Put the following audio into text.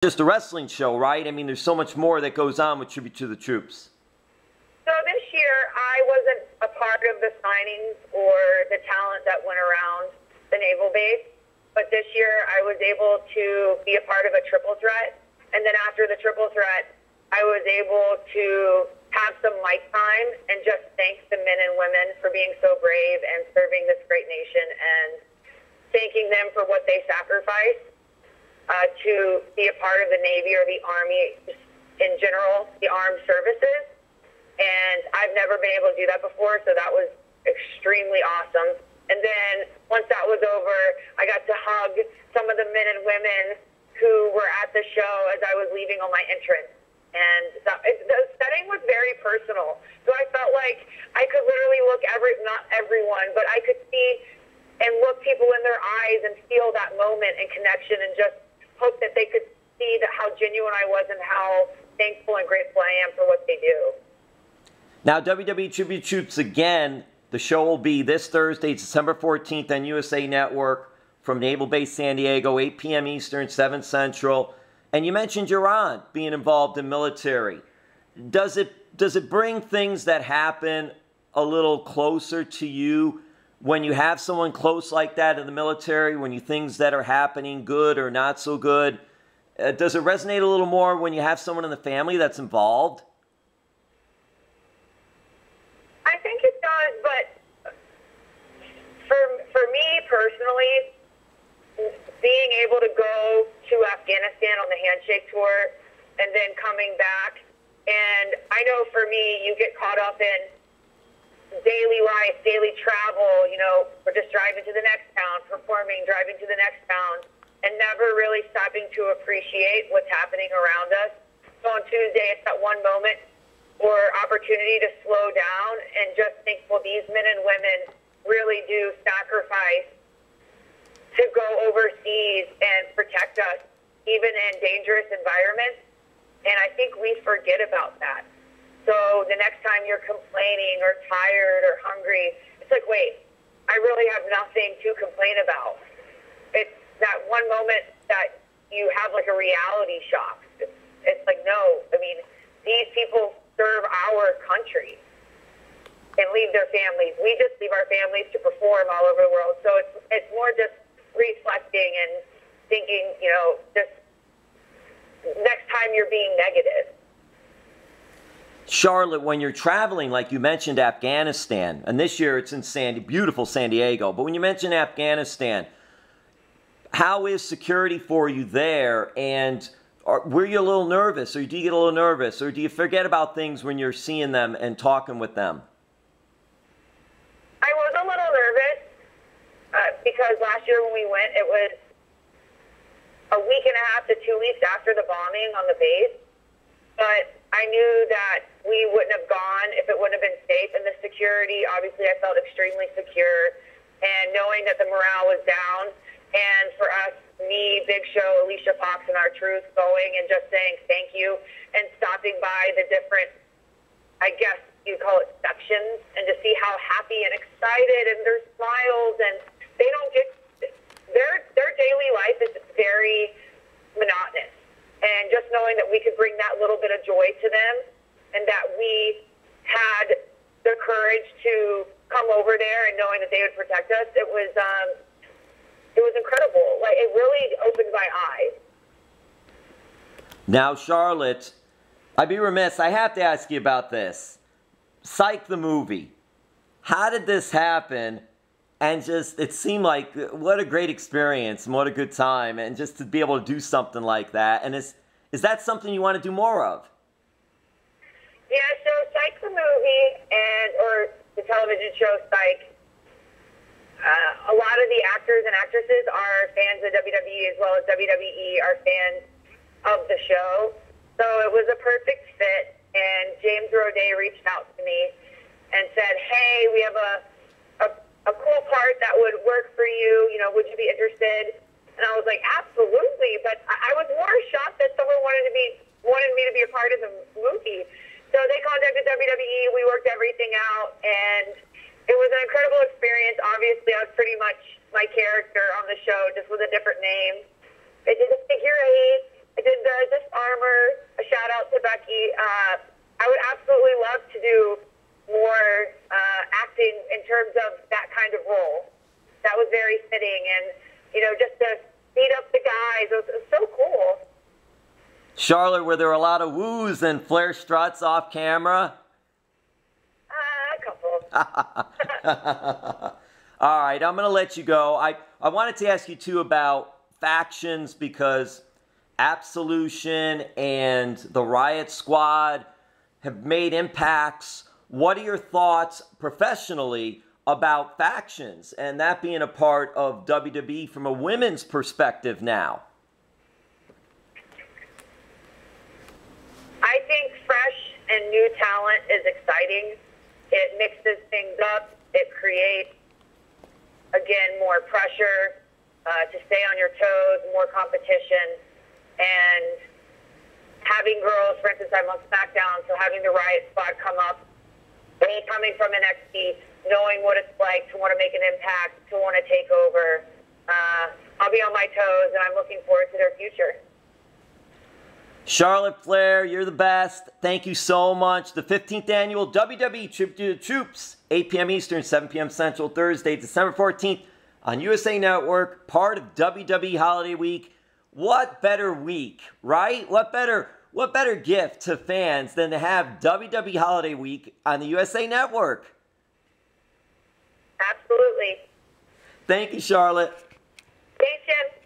just a wrestling show, right? I mean, there's so much more that goes on with Tribute to the Troops. So this year, I wasn't a part of the signings or the talent that went around the Naval Base, but this year I was able to be a part of a triple threat, and then after the triple threat, I was able to have some mic time and just thank the men and women for being so brave and serving this great nation, and thanking them for what they sacrificed to be a part of the Navy or the Army in general, the armed services. And I've never been able to do that before, so that was extremely awesome. And then once that was over, I got to hug some of the men and women who were at the show as I was leaving on my entrance. And the setting was very personal. So I felt like I could literally look not everyone, but I could see and look people in their eyes and feel that moment and connection, and just hope that they could see that how genuine I was and how thankful and grateful I am for what they do. Now, WWE Tribute Troops again, the show will be this Thursday, December 14th on USA Network from Naval Base San Diego, 8 p.m. Eastern, 7 Central. And you mentioned your aunt being involved in military. Does it bring things that happen a little closer to you when you have someone close like that in the military, when you things that are happening, good or not so good? Does it resonate a little more when you have someone in the family that's involved? I think it does, but for me personally, being able to go to Afghanistan on the handshake tour and then coming back, and I know for me, you get caught up in daily life, daily travel, we're just driving to the next town, performing, driving to the next town, and never really stopping to appreciate what's happening around us. So on Tuesday, it's that one moment or opportunity to slow down and just think, well, these men and women really do sacrifice to go overseas and protect us, even in dangerous environments. And I think we forget about that. So the next time you're complaining or tired or hungry, it's like, wait, I really have nothing to complain about. It's that one moment that you have like a reality shock. It's like, no, I mean, these people serve our country and leave their families. We just leave our families to perform all over the world. So it's more just reflecting and thinking, just next time you're being negative. Charlotte, when you're traveling, like you mentioned Afghanistan, and this year it's in beautiful San Diego, but when you mention Afghanistan, how is security for you there? And were you a little nervous, or do you get a little nervous, or do you forget about things when you're seeing them and talking with them? I was a little nervous because last year when we went, it was a week and a half to 2 weeks after the bombing on the base. But I knew that we wouldn't have gone if it wouldn't have been safe. And the security, obviously, I felt extremely secure. And knowing that the morale was down, and for us, me, Big Show, Alicia Fox, and our truth going and just saying thank you and stopping by the different, I guess you call it sections, and to see how happy and excited and their smiles, and they don't get, their daily life is very monotonous. And just knowing that we could bring that little bit of joy to them, and that we had the courage to come over there and knowing that they would protect us, it was incredible. Like, it really opened my eyes. Now, Charlotte, I'd be remiss, I have to ask you about this. Psych the movie. How did this happen? And just, it seemed like, what a great experience and what a good time. And just to be able to do something like that. And is that something you want to do more of? Yeah, so Psych the movie, or the television show Psych, a lot of the actors and actresses are fans of WWE, as well as WWE are fans of the show. So it was a perfect fit. And James Roday reached out to me and said, hey, we have a cool part that would work for you, would you be interested? And I was like, absolutely, but I was more shocked that someone wanted me to be a part of the movie. So they contacted WWE, we worked everything out, and it was an incredible experience. Obviously, I was pretty much my character on the show, just with a different name. I did a figure eight, I did the Disarmor. A shout out to Becky. I would absolutely love to do more acting in terms of that kind of role. That was very fitting, and just to beat up the guys, it was so cool. Charlotte, were there a lot of woos and Flair struts off camera? A couple. All right, I'm going to let you go. I wanted to ask you, too, about factions, because Absolution and the Riot Squad have made impacts. What are your thoughts professionally about factions and that being a part of WWE from a women's perspective now? I think fresh and new talent is exciting. It mixes things up. It creates, again, more pressure to stay on your toes, more competition. And having girls, for instance, I'm on SmackDown, so having the Riot Squad come up, me coming from NXT, knowing what it's like to want to make an impact, to want to take over. I'll be on my toes, and I'm looking forward to their future. Charlotte Flair, you're the best. Thank you so much. The 15th annual WWE Tribute to the Troops, 8 p.m. Eastern, 7 p.m. Central, Thursday, December 14th on USA Network, part of WWE Holiday Week. What better week, right? What better gift to fans than to have WWE Holiday Week on the USA Network? Absolutely. Thank you, Charlotte. Thanks, Jim.